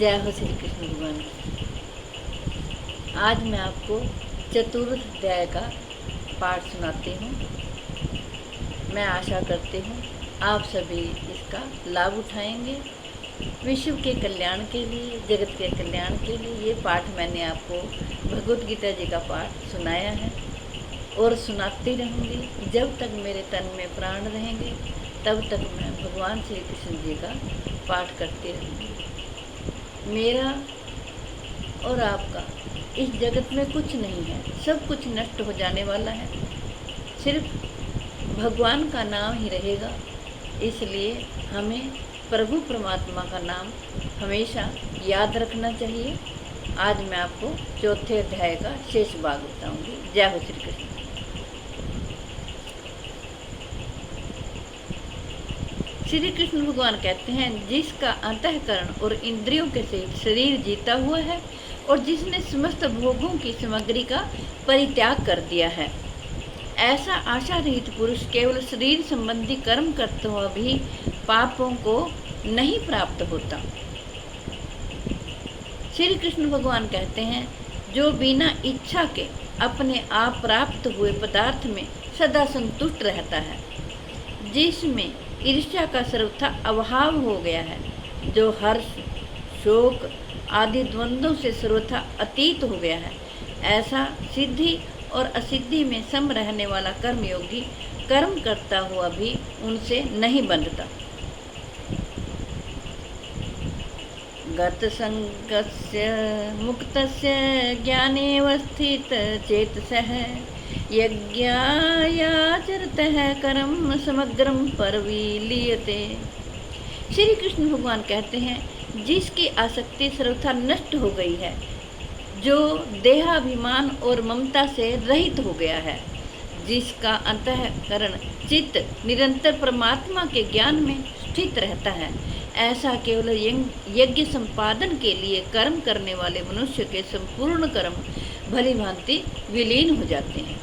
जय हो श्री कृष्ण भगवान की। आज मैं आपको चतुर्थ अध्याय का पाठ सुनाती हूँ। मैं आशा करती हूँ आप सभी इसका लाभ उठाएंगे। विश्व के कल्याण के लिए, जगत के कल्याण के लिए ये पाठ मैंने आपको भगवत गीता जी का पाठ सुनाया है और सुनाती रहूँगी। जब तक मेरे तन में प्राण रहेंगे तब तक मैं भगवान श्री कृष्ण जी का पाठ करती रहूँगी। मेरा और आपका इस जगत में कुछ नहीं है, सब कुछ नष्ट हो जाने वाला है, सिर्फ भगवान का नाम ही रहेगा। इसलिए हमें प्रभु परमात्मा का नाम हमेशा याद रखना चाहिए। आज मैं आपको चौथे अध्याय का शेष भाग बताऊंगी। जय हो श्री कृष्ण। श्री कृष्ण भगवान कहते हैं, जिसका अंतःकरण और इंद्रियों के सहित शरीर जीता हुआ है और जिसने समस्त भोगों की सामग्री का परित्याग कर दिया है, ऐसा आशा रहित पुरुष केवल शरीर संबंधी कर्म करते हुआ भी पापों को नहीं प्राप्त होता। श्री कृष्ण भगवान कहते हैं, जो बिना इच्छा के अपने आप प्राप्त हुए पदार्थ में सदा संतुष्ट रहता है, जिसमें ईर्ष्या का सर्वथा अभाव हो गया है, जो हर्ष, शोक आदि द्वंद्वों से सर्वथा अतीत हो गया है, ऐसा सिद्धि और असिद्धि में सम रहने वाला कर्मयोगी कर्म करता हुआ भी उनसे नहीं बंधता। गत संगस्य मुक्तस्य ज्ञानेवस्थित चेतसः यज्ञायाचरतः कर्म समग्रम परविलीयते। श्री कृष्ण भगवान कहते हैं, जिसकी आसक्ति सर्वथा नष्ट हो गई है, जो देहाभिमान और ममता से रहित हो गया है, जिसका अंतःकरण चित्त निरंतर परमात्मा के ज्ञान में स्थित रहता है, ऐसा केवल यज्ञ संपादन के लिए कर्म करने वाले मनुष्य के संपूर्ण कर्म भली भांति विलीन हो जाते हैं।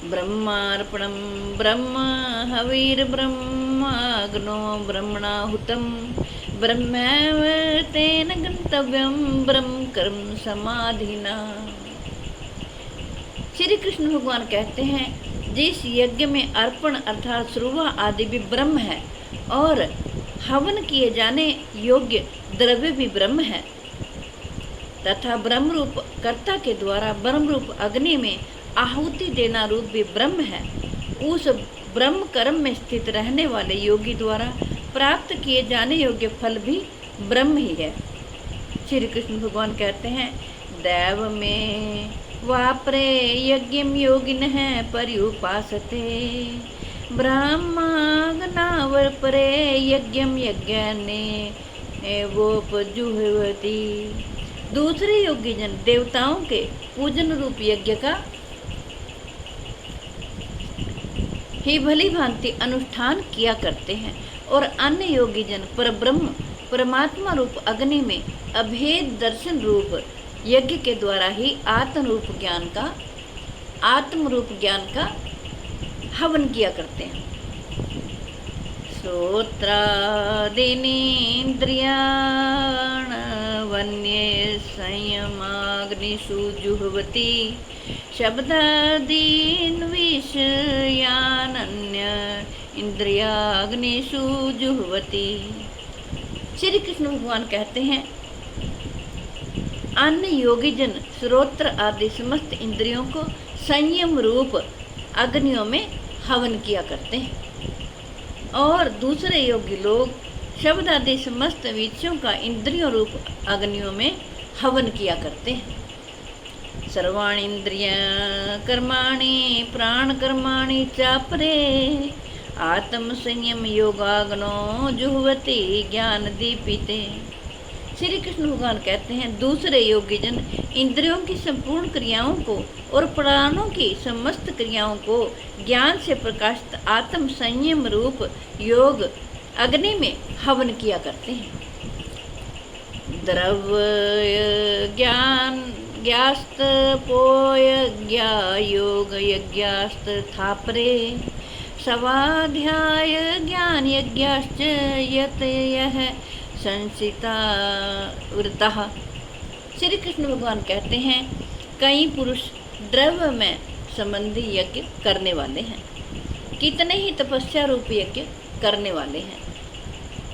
ब्रह्मार्पणम ब्रह्म हविर ब्रह्माग्नो ब्रह्मणाहुतम ब्रह्मैव तेन गंतव्यम ब्रह्म कर्म समाधिना। श्री कृष्ण भगवान कहते हैं, जिस यज्ञ में अर्पण अर्थात सुरुवा आदि भी ब्रह्म है और हवन किए जाने योग्य द्रव्य भी ब्रह्म है तथा ब्रह्म रूप कर्ता के द्वारा ब्रह्म रूप अग्नि में आहुति देना रूप भी ब्रह्म है, उस ब्रह्म कर्म में स्थित रहने वाले योगी द्वारा प्राप्त किए जाने योग्य फल भी ब्रह्म ही है। श्री कृष्ण भगवान कहते हैं, दैव में वापरे यज्ञम योगिनः पर्युपासते ब्रह्माग्नावर परे यज्ञम यज्ञने एवोपजुह्वति। दूसरे योगी जन देवताओं के पूजन रूप यज्ञ का ही भली भांति अनुष्ठान किया करते हैं और अन्य योगी जन परब्रह्म परमात्मा रूप अग्नि में अभेद दर्शन रूप यज्ञ के द्वारा ही आत्म रूप ज्ञान का हवन किया करते हैं। श्रोत्रादीनीन्द्रियाण वन्ये संयमाग्निषु जुह्वति शब्दादीन् विषयानन्य इंद्रियाग्निषु जुह्वति। श्री कृष्ण भगवान कहते हैं, अन्य योगी जन श्रोत्र आदि समस्त इंद्रियों को संयम रूप अग्नियों में हवन किया करते हैं और दूसरे योगी लोग शब्द आदि समस्त विषयों का इंद्रियों रूप अग्नियों में हवन किया करते हैं। सर्वाणि इंद्रिय कर्माणि प्राण कर्माणि चापरे आत्म संयम योगाग्नो जुह्वति ज्ञान दीपिते। श्री कृष्ण भगवान कहते हैं, दूसरे योगी जन इंद्रियों की संपूर्ण क्रियाओं को और प्राणों की समस्त क्रियाओं को ज्ञान से प्रकाशित आत्म संयम रूप योग अग्नि में हवन किया करते हैं। द्रव्य ज्ञान ज्ञास्त पोय ज्ञा योग यज्ञास्त थापरे स्वाध्याय ज्ञान यज्ञाश्च यत यह संसिता वृतः। श्री कृष्ण भगवान कहते हैं कई पुरुष द्रव्य में संबंधी यज्ञ करने वाले हैं, कितने ही तपस्या रूप यज्ञ करने वाले हैं,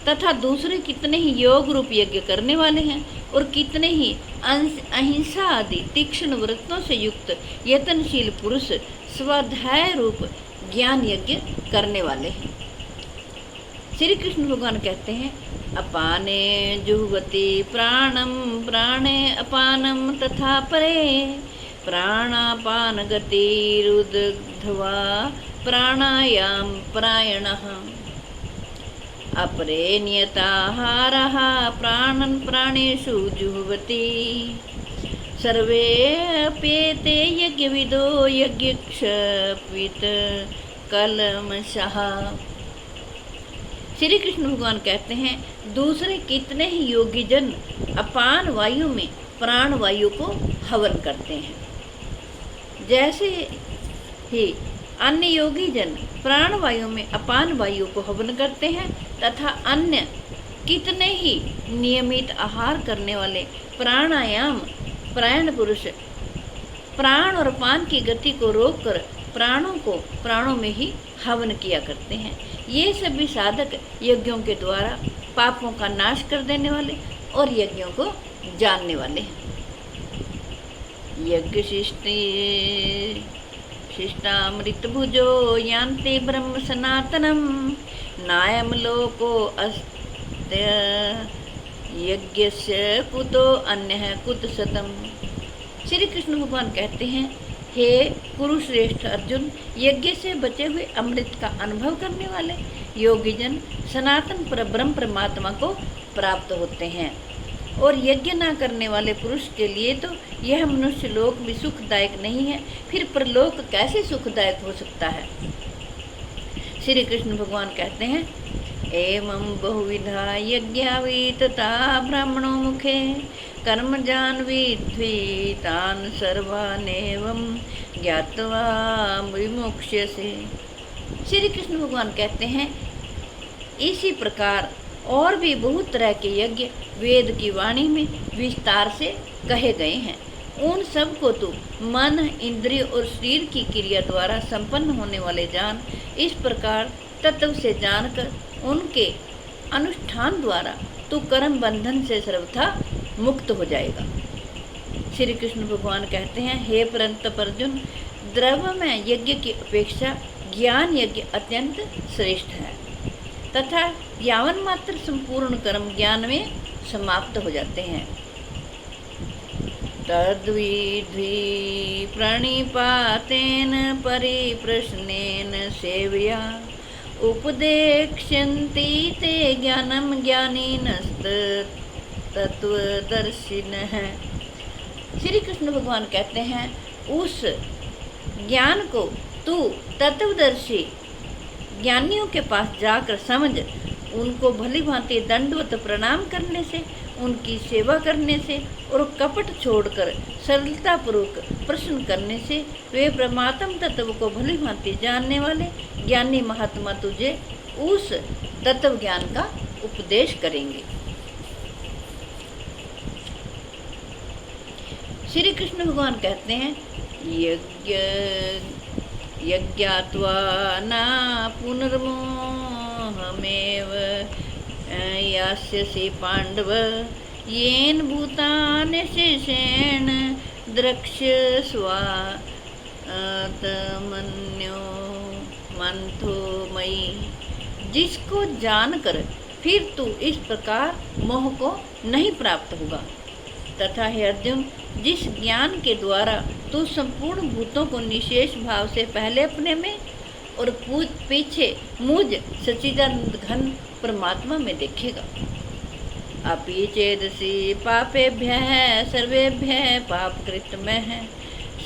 तथा दूसरे कितने ही योग रूप यज्ञ करने वाले हैं, और कितने ही अहिंसा आदि तीक्ष्ण व्रतों से युक्त यत्नशील पुरुष स्वाध्याय रूप ज्ञान यज्ञ करने वाले हैं। श्री कृष्ण भगवान कहते हैं अपाने जुह्वति प्राणम प्राणे अपानम तथा परे प्राणापान गतिरुद्ध्वा प्राणायाम परायणः अपरे नियताहारः प्राणन् प्राणेषु जुह्वति सर्वे अप्येते यज्ञविदो यज्ञक्षपित कलमशः। श्री कृष्ण भगवान कहते हैं दूसरे कितने ही योगी जन अपान वायु में प्राण वायु को हवन करते हैं, जैसे ही अन्य योगी जन प्राण वायु में अपान वायु को हवन करते हैं, तथा अन्य कितने ही नियमित आहार करने वाले प्राणायाम परायण पुरुष प्राण और पान की गति को रोककर प्राणों को प्राणों में ही हवन किया करते हैं। ये सभी साधक यज्ञों के द्वारा पापों का नाश कर देने वाले और यज्ञों को जानने वाले हैं। यज्ञ शिष्टामृत भुजो यान्ति ब्रह्म सनातनम नायम लोको अस्त्य यज्ञस्य कुतो अन्यः कुत शतम। श्री कृष्ण भगवान कहते हैं हे कुरुश्रेष्ठ अर्जुन, यज्ञ से बचे हुए अमृत का अनुभव करने वाले योगी जन सनातन पर ब्रह्म परमात्मा को प्राप्त होते हैं, और यज्ञ न करने वाले पुरुष के लिए तो यह मनुष्य लोक भी सुखदायक नहीं है, फिर परलोक कैसे सुखदायक हो सकता है। श्री कृष्ण भगवान कहते हैं एवं बहुविधा यज्ञावीतता ब्राह्मणो मुखे कर्म जानवीध्वी तान सर्वानेवं ज्ञात्वा विमुक्ष्यसे। श्री कृष्ण भगवान कहते हैं इसी प्रकार और भी बहुत तरह के यज्ञ वेद की वाणी में विस्तार से कहे गए हैं। उन सब को तू मन इंद्रिय और शरीर की क्रिया द्वारा संपन्न होने वाले जान। इस प्रकार तत्व से जानकर उनके अनुष्ठान द्वारा तू कर्म बंधन से सर्वथा मुक्त हो जाएगा। श्री कृष्ण भगवान कहते हैं हे परंतप अर्जुन, द्रव्य में यज्ञ की अपेक्षा ज्ञान यज्ञ अत्यंत श्रेष्ठ है, तथा यावन मात्र संपूर्ण कर्म ज्ञान में समाप्त हो जाते हैं। तद्विधि प्रणिपातेन परिप्रश्नेन सेवया उपदेक्ष्यन्ति ते ज्ञानम ज्ञानिनस्त तत्वदर्शिनः। श्री कृष्ण भगवान कहते हैं उस ज्ञान को तू तत्वदर्शी ज्ञानियों के पास जाकर समझ। उनको भली भांति दंडवत प्रणाम करने से, उनकी सेवा करने से और कपट छोड़कर सरलतापूर्वक प्रश्न करने से वे परमात्म तत्व को भली भांति जानने वाले ज्ञानी महात्मा तुझे उस तत्व ज्ञान का उपदेश करेंगे। श्री कृष्ण भगवान कहते हैं यज्ञात्वा न पुनर्मोहमेव यास्यसि पांडव येन भूतानि शेषेण द्रक्ष्यस्वा आत्मन्यो मंथो मयि। जिसको जानकर फिर तू इस प्रकार मोह को नहीं प्राप्त होगा, तथा हे अर्जुन, जिस ज्ञान के द्वारा तू संपूर्ण भूतों को निशेष भाव से पहले अपने में और पीछे मुझ सच्चिदानंद घन परमात्मा में देखेगा। अपि चेदसि पापेभ्यः सर्वेभ्यः पापकृतमः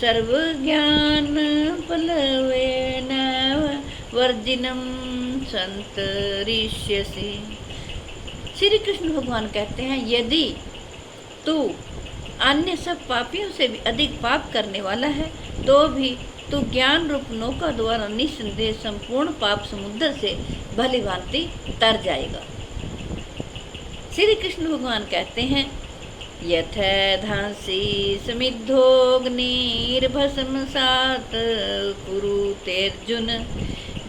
सर्वज्ञान पलवेन वर्जिनम संतरिष्यसि। श्री कृष्ण भगवान कहते हैं यदि तू अन्य सब पापियों से भी अधिक पाप करने वाला है तो भी तू ज्ञान रूप नौका द्वारा निस्संदेह संपूर्ण पाप समुद्र से भली भांति तर जाएगा। श्री कृष्ण भगवान कहते हैं, यथैधांसि समिद्धोऽग्निर्भस्मसात् कुरुतेऽर्जुन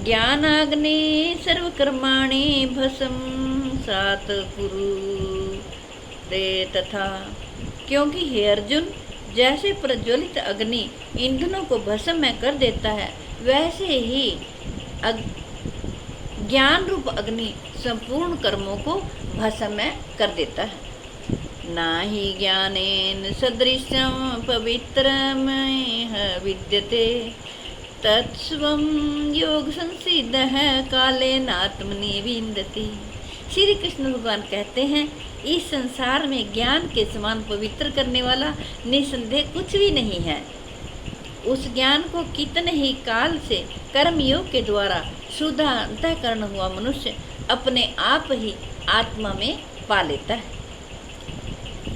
ज्ञानाग्नि सर्वकर्माणि भस्मसात् कुरुते तथा। क्योंकि हे अर्जुन, जैसे प्रज्वलित अग्नि ईंधनों को भस्म में कर देता है, वैसे ही ज्ञान रूप अग्नि संपूर्ण कर्मों को भस्म में कर देता है। नाहि ज्ञानेन सदृशं पवित्रमयः विद्यते तत्स्वं योग संसिद्धः कालेनात्मनि विन्दति। श्री कृष्ण भगवान कहते हैं, इस संसार में ज्ञान के समान पवित्र करने वाला निसंदेह कुछ भी नहीं है। उस ज्ञान को कितने ही काल से कर्मयोग के द्वारा शुद्ध अंतःकरण हुआ मनुष्य अपने आप ही आत्मा में पा लेता है।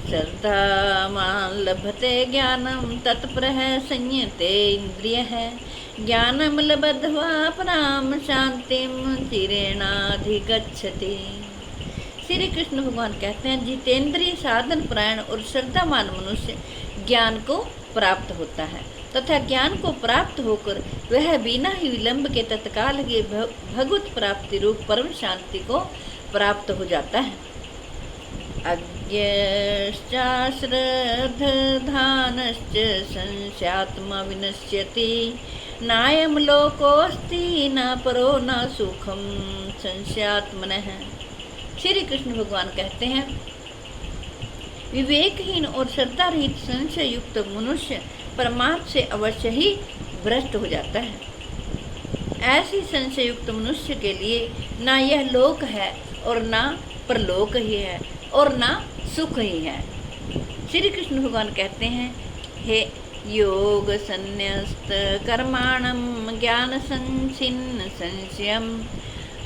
श्रद्धावान् लभते ज्ञानम तत्परः संयते इंद्रियः ज्ञानम लब्ध्वा पराम शांतिम चिरेणाधिगच्छति। श्री कृष्ण भगवान कहते हैं, जितेंद्रिय साधन परायण और श्रद्धावान मनुष्य ज्ञान को प्राप्त होता है तथा ज्ञान को प्राप्त होकर वह बिना ही विलंब के तत्काल के भगवत प्राप्ति रूप परम शांति को प्राप्त हो जाता है। अज्ञश्चाश्रद्धानश्च संस्यात्मा विनश्यति नायं लोकोऽस्ति न परो न सुखम संस्यात्मनः। श्री कृष्ण भगवान कहते हैं, विवेकहीन और श्रद्धा रहित संशय युक्त मनुष्य परमार्थ से अवश्य ही भ्रष्ट हो जाता है। ऐसी संशय युक्त मनुष्य के लिए ना यह लोक है और ना परलोक ही है और ना सुख ही है। श्री कृष्ण भगवान कहते हैं, हे योग संन्यस्त कर्माणम ज्ञान संचिन्न संशयम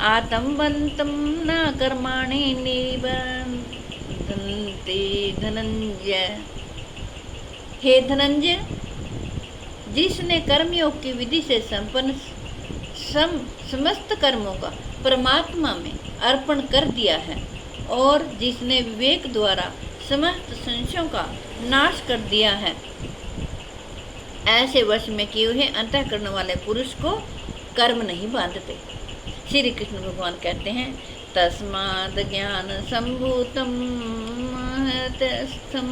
आतंबंतम न कर्माणि निबंधन्ति धनंजय। हे धनंजय, जिसने कर्मयोग की विधि से संपन्न समस्त कर्मों का परमात्मा में अर्पण कर दिया है और जिसने विवेक द्वारा समस्त संशयों का नाश कर दिया है, ऐसे वश में किए हुए अंतःकरण वाले पुरुष को कर्म नहीं बांधते। श्री कृष्ण भगवान कहते हैं, तस्माद् ज्ञान संभूतम महतस्थं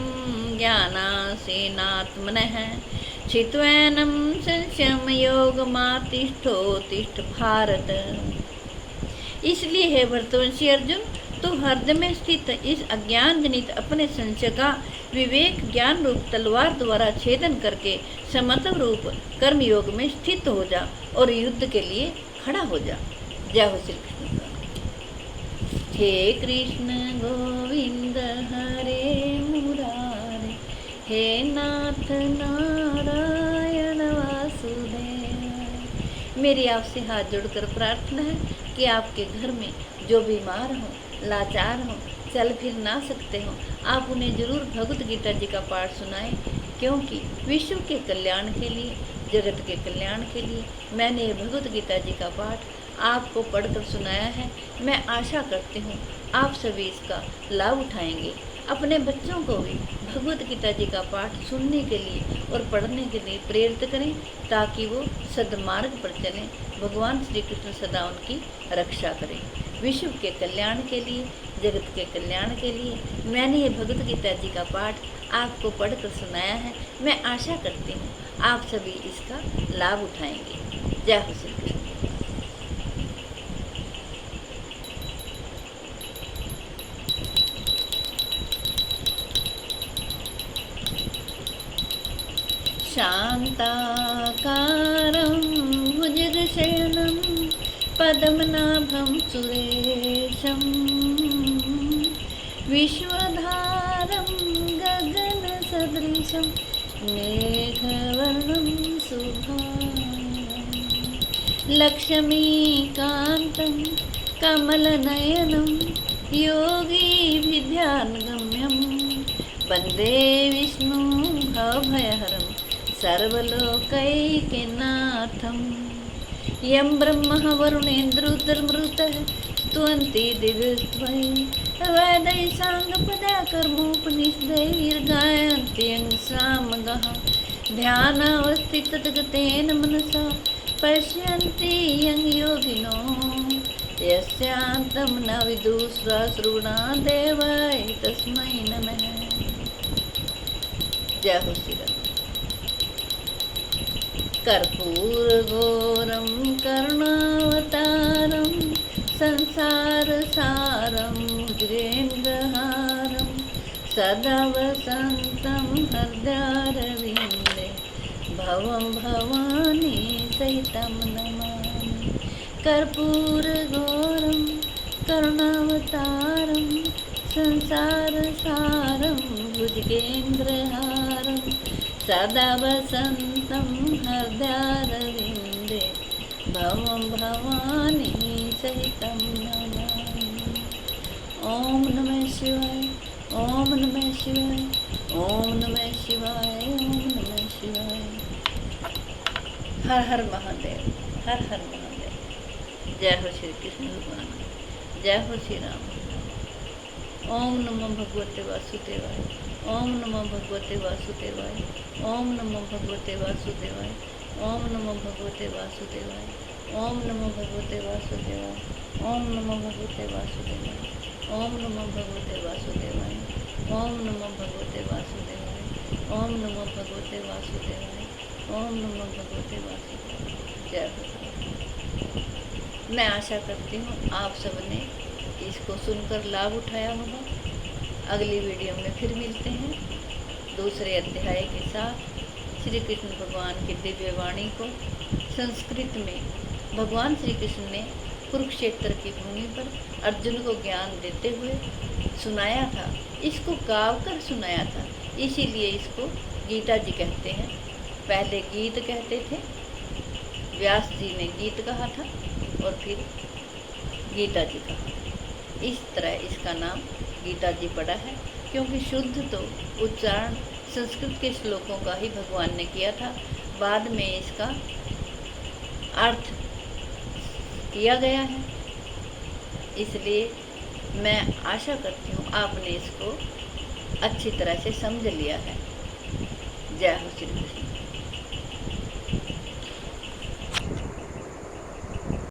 ज्ञानासीनात्मनः चित्वैनं संशयं योगमातिष्ठोतिष्ठ भारत। इसलिए हे भरतवंशी अर्जुन, तो हृदय में स्थित इस अज्ञान जनित अपने संशय का विवेक ज्ञान रूप तलवार द्वारा छेदन करके समत्व रूप कर्म योग में स्थित हो जा और युद्ध के लिए खड़ा हो जा। जय हो श्री कृष्ण। हे कृष्ण गोविंद हरे मुरारे, हे नाथ नारायण वासुदेव। मेरी आपसे हाथ जोड़कर प्रार्थना है कि आपके घर में जो बीमार हो, लाचार हो, चल फिर ना सकते हो, आप उन्हें जरूर भगवत गीता जी का पाठ सुनाएं, क्योंकि विश्व के कल्याण के लिए, जगत के कल्याण के लिए मैंने ये भगवत गीता जी का पाठ आपको पढ़कर सुनाया है। मैं आशा करती हूँ आप सभी इसका लाभ उठाएंगे। अपने बच्चों को भी भगवत गीता जी का पाठ सुनने के लिए और पढ़ने के लिए प्रेरित करें, ताकि वो सद्मार्ग पर चलें। भगवान श्री कृष्ण सदा उनकी रक्षा करें। विश्व के कल्याण के लिए, जगत के कल्याण के लिए मैंने ये भगवत गीता जी का पाठ आपको पढ़कर सुनाया है। मैं आशा करती हूँ आप सभी इसका लाभ उठाएंगे। जय हो श्री कृष्ण। शान्ताकारं भुजगशयनं पद्मनाभं सुरेशं विश्वधारं गगनसदृशं मेघवर्णं शुभांगं लक्ष्मीकान्तं कमलनयनं योगिभिध्यानगम्यं वन्दे विष्णुं भवभयहरं सर्वलोकैकनाथं। यं ब्रह्मा वरुणेन्द्रुर्मरुतः स्तुवन्ति दिव्यस्त्वं वैदय सांग पदा कर्मोपनिषदैर्गायन्त्यं सामगः ध्यानावस्थित तद्गतेन मनसा पश्यन्ति यं योगिनो यस्यान्तं न विदुस्रासृणा देवाय तस्मै नमः। जय हो श्री राम। कर्पूरघोरं करुणावतारं संसारसारं भुजगेन्द्रहारं सदा वसन्तं हृदयारविन्दे भवं भवानी सहितं नमामि। कर्पूरघोरं करुणावतारं संसारसारं भुजगेन्द्रहारं सदा वसन्तं हृदयारविन्दे भवं भवानी सहितं नमामि। ॐ नमः शिवाय, ॐ नमः शिवाय, ॐ नमः शिवाय, ॐ नमः शिवाय। हर हर महादेव, हर हर महादेव। जय हो श्री कृष्ण भगवान, जय हो श्री राम। ओम नमो भगवते वासुदेवाय, ओम नमो भगवते वासुदेवाय, ओम नमो भगवते वासुदेवाय, ओम नमो भगवते वासुदेवाय, ओम नमो भगवते वासुदेवाय, ओम नमो भगवते वासुदेवाय, ओम नमो भगवते वासुदेवाय, ओम नमो भगवते वासुदेवाय, ओम नमो भगवते वासुदेवाय, ओम नमो भगवते वासुदेवाय। जय हो। मैं आशा करती हूँ आप सबने इसको सुनकर लाभ उठाया होगा। अगली वीडियो में फिर मिलते हैं दूसरे अध्याय के साथ। श्री कृष्ण भगवान की दिव्य वाणी को संस्कृत में भगवान श्री कृष्ण ने कुरुक्षेत्र की भूमि पर अर्जुन को ज्ञान देते हुए सुनाया था। इसको गाव कर सुनाया था, इसीलिए इसको गीता जी कहते हैं। पहले गीत कहते थे, व्यास जी ने गीत कहा था और फिर गीता जी कहा। इस तरह इसका नाम गीता जी पड़ा है, क्योंकि शुद्ध तो उच्चारण संस्कृत के श्लोकों का ही भगवान ने किया था। बाद में इसका अर्थ किया गया है। इसलिए मैं आशा करती हूँ आपने इसको अच्छी तरह से समझ लिया है। जय हो श्री कृष्ण।